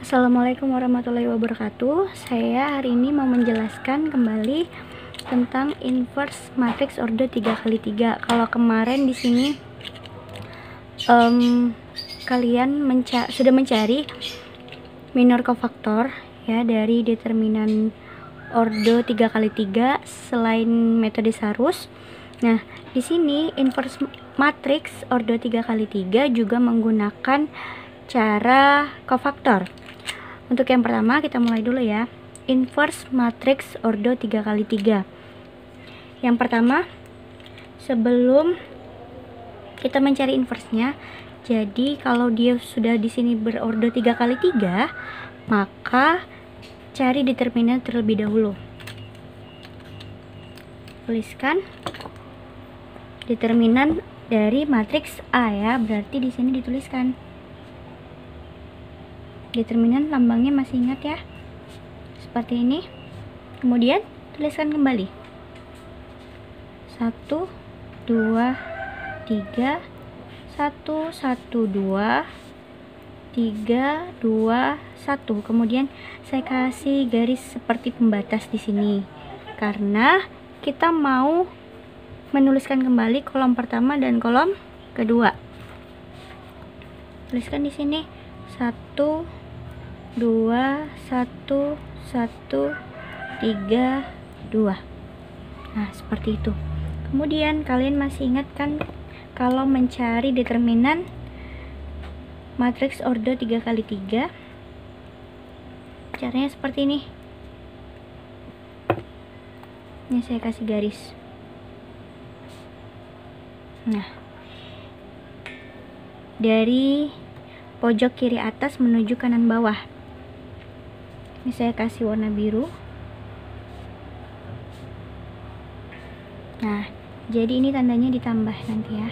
Assalamualaikum warahmatullahi wabarakatuh. Saya hari ini mau menjelaskan kembali tentang inverse matrix order 3x3. Kalau kemarin di sini kalian sudah mencari minor cofaktor ya dari determinan order 3x3 selain metode Sarus. Nah, di sini inverse matrix order 3x3 juga menggunakan cara cofaktor. Untuk yang pertama kita mulai dulu ya. Inverse matrix order 3x3. Yang pertama, sebelum kita mencari inverse-nya, jadi kalau dia sudah di sini berorder 3x3, maka cari determinan terlebih dahulu. Tuliskan determinan dari matriks A ya, berarti di sini dituliskan determinan, lambangnya masih ingat ya, seperti ini. Kemudian tuliskan kembali 1 2 3 1 1 2 3 2 1. Kemudian saya kasih garis seperti pembatas di sini karena kita mau menuliskan kembali kolom pertama dan kolom kedua. Tuliskan di sini 1 2 1 1 3 2. Nah, seperti itu. Kemudian kalian masih ingat kan kalau mencari determinan matriks order 3x3 caranya seperti ini. Ini saya kasih garis. Nah, dari pojok kiri atas menuju kanan bawah. Ini saya kasih warna biru. Nah, jadi ini tandanya ditambah nanti ya.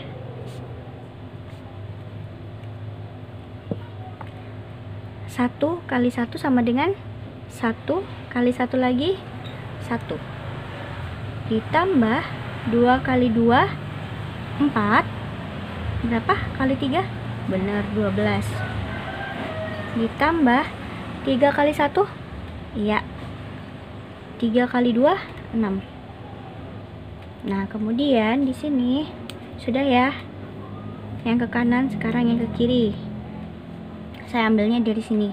1 kali 1 sama dengan 1 kali 1 lagi 1. Ditambah 2 kali 2 4. Berapa kali 3? Benar, 12. Ditambah 3 kali 1? Iya. 3 kali 2 6. Nah, kemudian di sini sudah ya. Yang ke kanan, sekarang yang ke kiri. Saya ambilnya dari sini.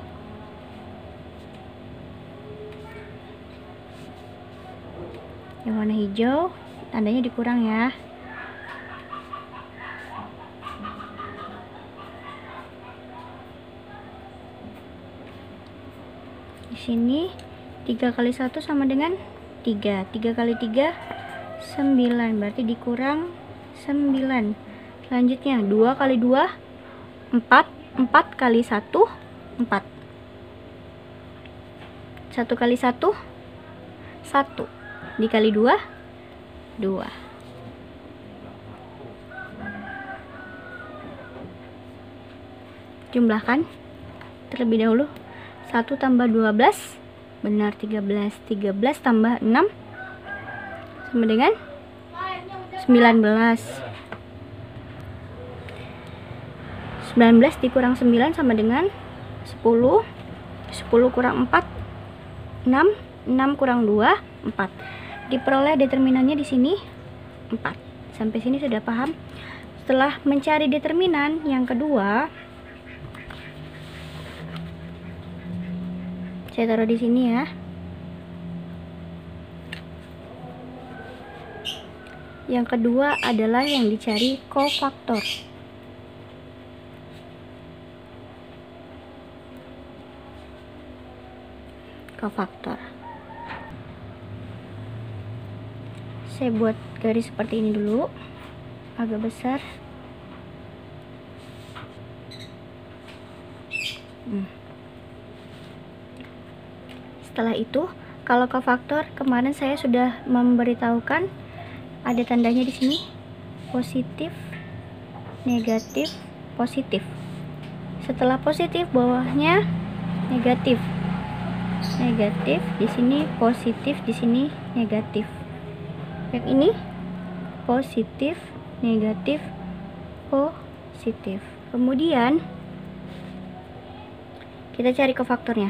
Yang warna hijau tandanya dikurang ya. Di sini 3 kali 1 sama dengan 3. 3 kali 3 9, berarti dikurang 9. Selanjutnya 2 kali 2 4. 4 kali 1 4. 1 kali 1 1. Dikali 2 2. Jumlahkan terlebih dahulu. 1 tambah 12 benar 13. 13 tambah 6 sama dengan 19. 19 dikurang 9 sama dengan 10. 10 kurang 4 6. 6 kurang 2 4. Diperoleh determinannya di sini 4. Sampai sini sudah paham? Setelah mencari determinan yang kedua, saya taruh di sini ya. Yang kedua adalah yang dicari cofaktor. Cofaktor. Saya buat garis seperti ini dulu, agak besar. Setelah itu, kalau cofaktor kemarin saya sudah memberitahukan ada tandanya di sini, positif, negatif, positif. Setelah positif bawahnya negatif. Negatif, di sini positif, di sini negatif. Yang ini positif, negatif, positif. Kemudian Kita cari kofaktornya.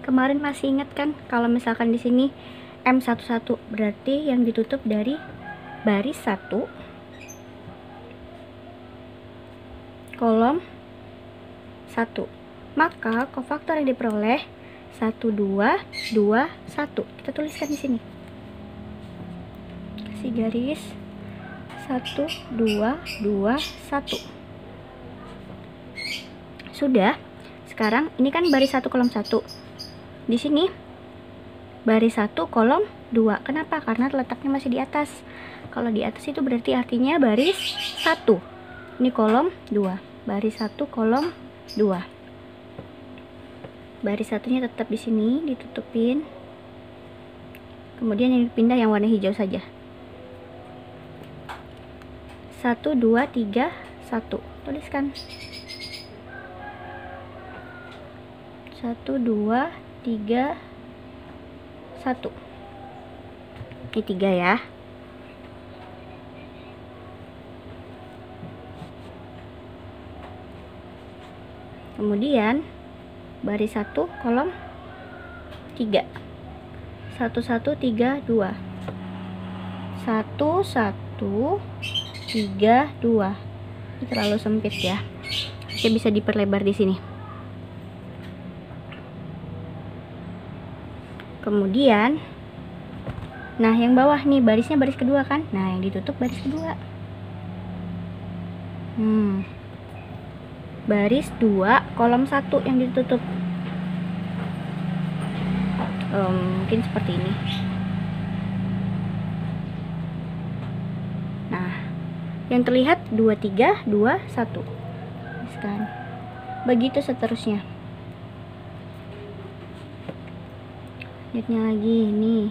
Kemarin masih ingat kan kalau misalkan di sini M11 berarti yang ditutup dari baris 1 kolom 1. Maka kofaktor yang diperoleh 1 2 2 1. Kita tuliskan di sini. Kasih garis 1 2 2 1. Sudah. Sekarang ini kan baris 1 kolom 1. Di sini baris 1 kolom 2. Kenapa? Karena letaknya masih di atas. Kalau di atas itu berarti artinya baris 1. Ini kolom 2. Baris 1 kolom 2. Baris satunya tetap di sini ditutupin. Kemudian yang dipindah yang warna hijau saja. 1 2 3 1. Tuliskan. 1 2 3 1. Ini 3 ya. Kemudian baris 1 kolom 3. 1 1 3 2. 1 1 3 2. Ini terlalu sempit ya. Oke, bisa diperlebar di sini. Kemudian nah yang bawah nih barisnya baris kedua kan. Nah yang ditutup baris kedua. Baris 2 kolom 1 yang ditutup. Mungkin seperti ini. Nah yang terlihat 2 3 2 1. Sekarang begitu seterusnya. Lihatnya lagi nih.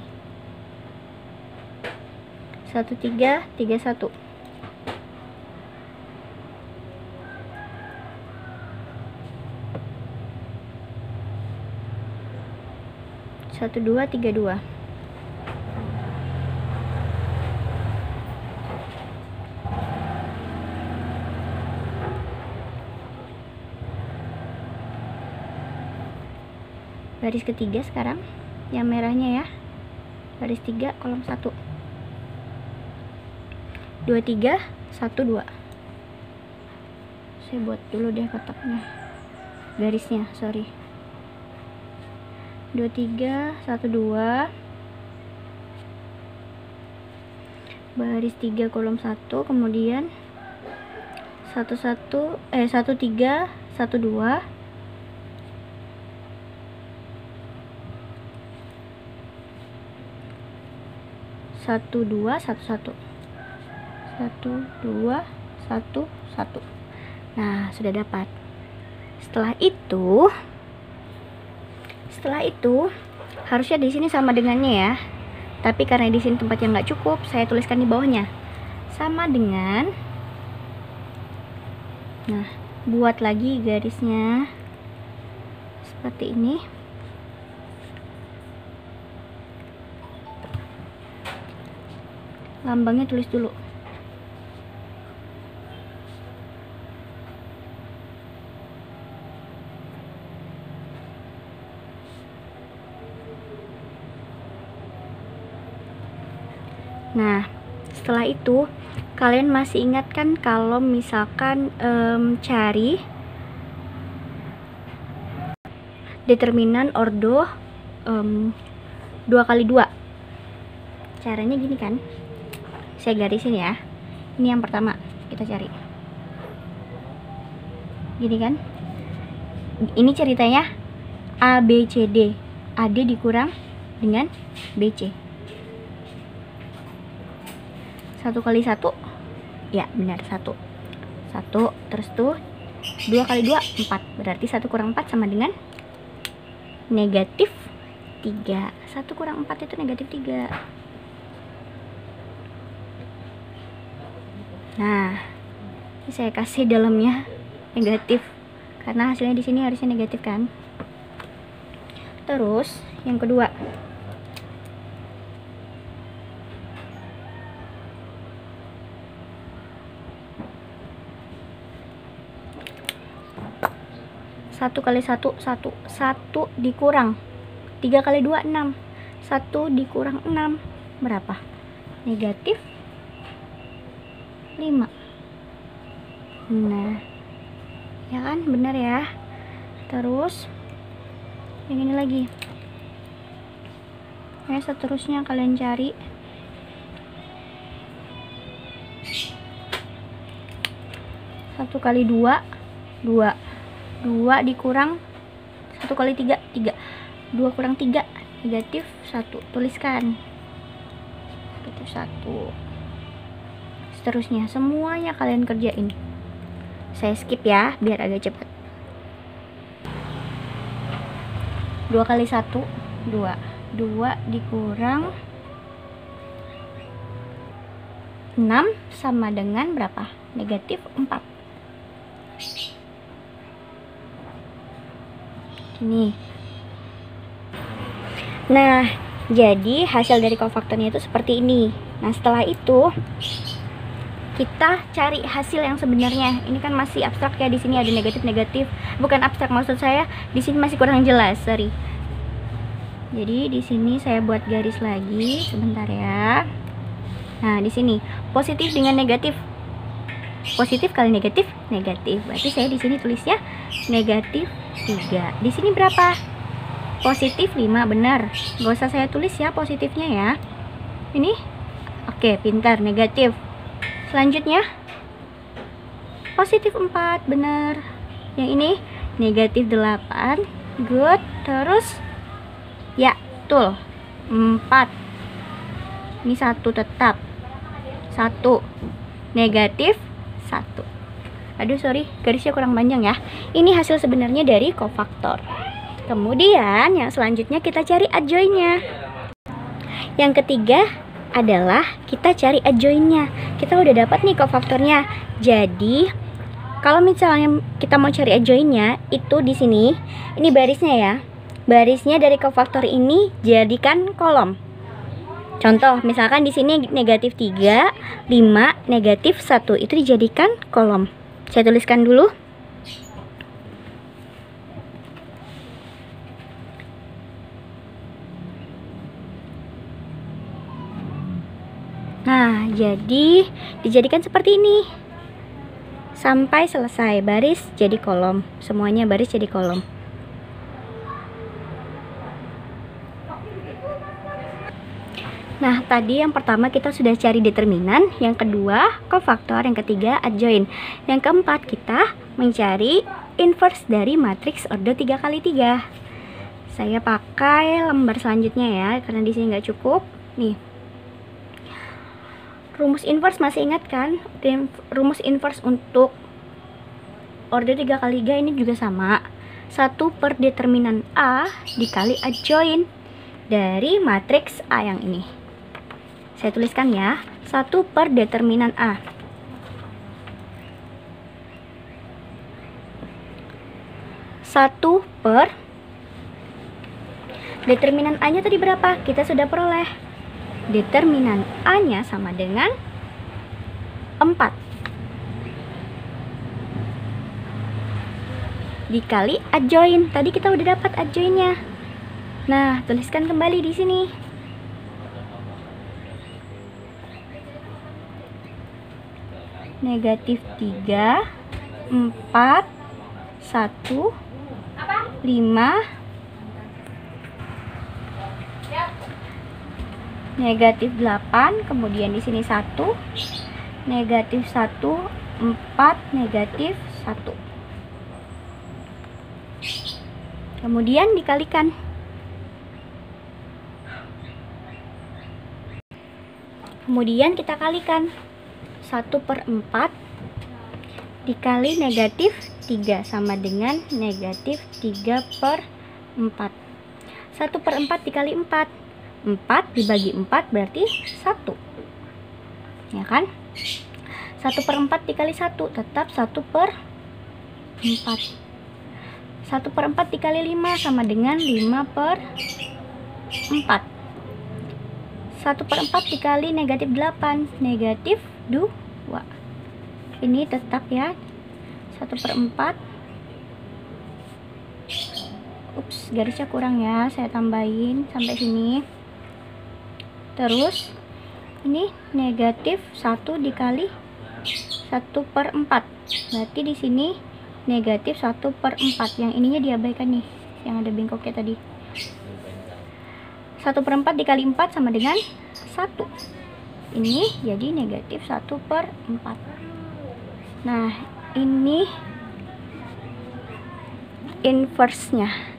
1 3 3 1. 1 2 3 2. Baris ketiga sekarang. Yang merahnya ya. Baris 3 kolom 1. 2 3 1 2. Saya buat dulu deh kotaknya. Garisnya, sorry. 2 3 1 2. Baris 3 kolom 1, kemudian 1 3 1 2. 1 2 1 1. 1 2 1 1. Nah sudah dapat. Setelah itu harusnya di sini sama dengannya ya, tapi karena di sini tempat yang nggak cukup, saya tuliskan di bawahnya sama dengan. Nah buat lagi garisnya seperti ini. Lambangnya tulis dulu. Nah, setelah itu kalian masih ingat kan kalau misalkan cari determinan ordo 2 kali 2. Caranya gini kan. Saya garisin ya. Ini yang pertama kita cari. Gini kan. Ini ceritanya A B C D. AD dikurang dengan BC. 1 kali 1. Ya, benar 1. 1 terus tuh 2 kali 2 4. Berarti 1 kurang 4 sama dengan negatif 3. 1 kurang 4 itu negatif 3. Nah, ini saya kasih dalamnya negatif karena hasilnya di sini harusnya negatif kan. Terus yang kedua, 1 kali 1 1, 1 dikurang 3 kali 2 6, 1 dikurang 6 berapa? Negatif 5. Nah, ya kan, benar ya. Terus yang ini lagi. Ya, seterusnya kalian cari. Satu kali 2 2 2 dikurang 1 kali 3 3, 2 kurang 3 negatif 1. Tuliskan negatif 1. Seterusnya semuanya kalian kerjain. Saya skip ya biar agak cepat. 2 kali 1 2, 2 dikurang 6 sama dengan berapa? Negatif 4. Ini. Nah, jadi hasil dari kofaktornya itu seperti ini. Nah, setelah itu kita cari hasil yang sebenarnya. Ini kan masih abstrak ya, di sini ada negatif-negatif. Bukan abstrak, maksud saya di sini masih kurang jelas, sorry. Jadi di sini saya buat garis lagi, sebentar ya. Nah, di sini positif dengan negatif. Positif kali negatif, negatif. Berarti saya di sini tulisnya negatif 3. Di sini berapa? Positif 5, benar. Gak usah saya tulis ya positifnya ya. Ini oke, pintar, negatif. Selanjutnya positif 4, benar. Yang ini negatif 8, good. Terus ya, betul, 4. Ini 1 tetap. 1 negatif 1. Aduh, sorry, garisnya kurang panjang ya. Ini hasil sebenarnya dari kofaktor. Kemudian yang selanjutnya kita cari adjoinnya. Yang ketiga adalah kita cari adjoinnya. Kita udah dapat nih kofaktornya. Jadi kalau misalnya kita mau cari adjoinnya, itu di sini, ini barisnya ya. Barisnya dari kofaktor ini jadikan kolom. Contoh, misalkan di sini negatif 3, 5, negatif 1, itu dijadikan kolom. Saya tuliskan dulu. Nah, jadi dijadikan seperti ini. Sampai selesai, baris jadi kolom. Semuanya baris jadi kolom. Nah, tadi yang pertama kita sudah cari determinan, yang kedua kofaktor, yang ketiga adjoin, yang keempat kita mencari inverse dari matriks order 3 kali 3. Saya pakai lembar selanjutnya ya, karena di sini nggak cukup. Nih, rumus inverse masih ingat kan? Rumus inverse untuk order 3 kali 3 ini juga sama. 1 per determinan A dikali adjoin dari matriks A yang ini. Saya tuliskan ya, 1 per determinan A. Satu per determinan A-nya tadi berapa? Kita sudah peroleh. Determinan A-nya sama dengan 4. Dikali adjoin. Tadi kita udah dapat adjoinnya. Nah, tuliskan kembali di sini. Negatif 3, 4, 1, 5, negatif 8, kemudian di sini 1, negatif 1, 4, negatif 1. Kemudian dikalikan. Kemudian kita kalikan. 1 per 4 dikali negatif 3 sama dengan negatif 3 per 4. 1 per 4 dikali 4. 4 dibagi 4 berarti 1. Ya kan? 1 per 4 dikali 1 tetap 1 per 4. 1 per 4 dikali 5 sama dengan 5 per 4. 1 per 4 dikali negatif 8, negatif 2. Ini tetap ya, 1 per 4 Ups, garisnya kurang ya, saya tambahin sampai sini. Terus ini negatif 1 dikali 1/4, berarti di sini negatif 1/4. Yang ininya diabaikan nih, yang ada bengkoknya tadi. 1/4 dikali 4 sama dengan 1. Ini jadi negatif 1/4. Nah, ini inverse-nya.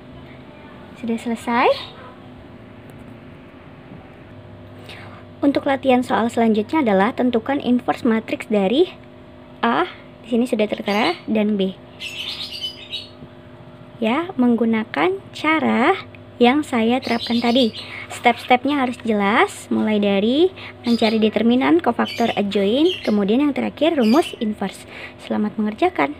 Sudah selesai. Untuk latihan soal selanjutnya adalah tentukan inverse matriks dari A, di sini sudah tertera, dan B. Ya, menggunakan cara yang saya terapkan tadi. Step-stepnya harus jelas, mulai dari mencari determinan, kofaktor, adjoint, kemudian yang terakhir rumus inverse. Selamat mengerjakan.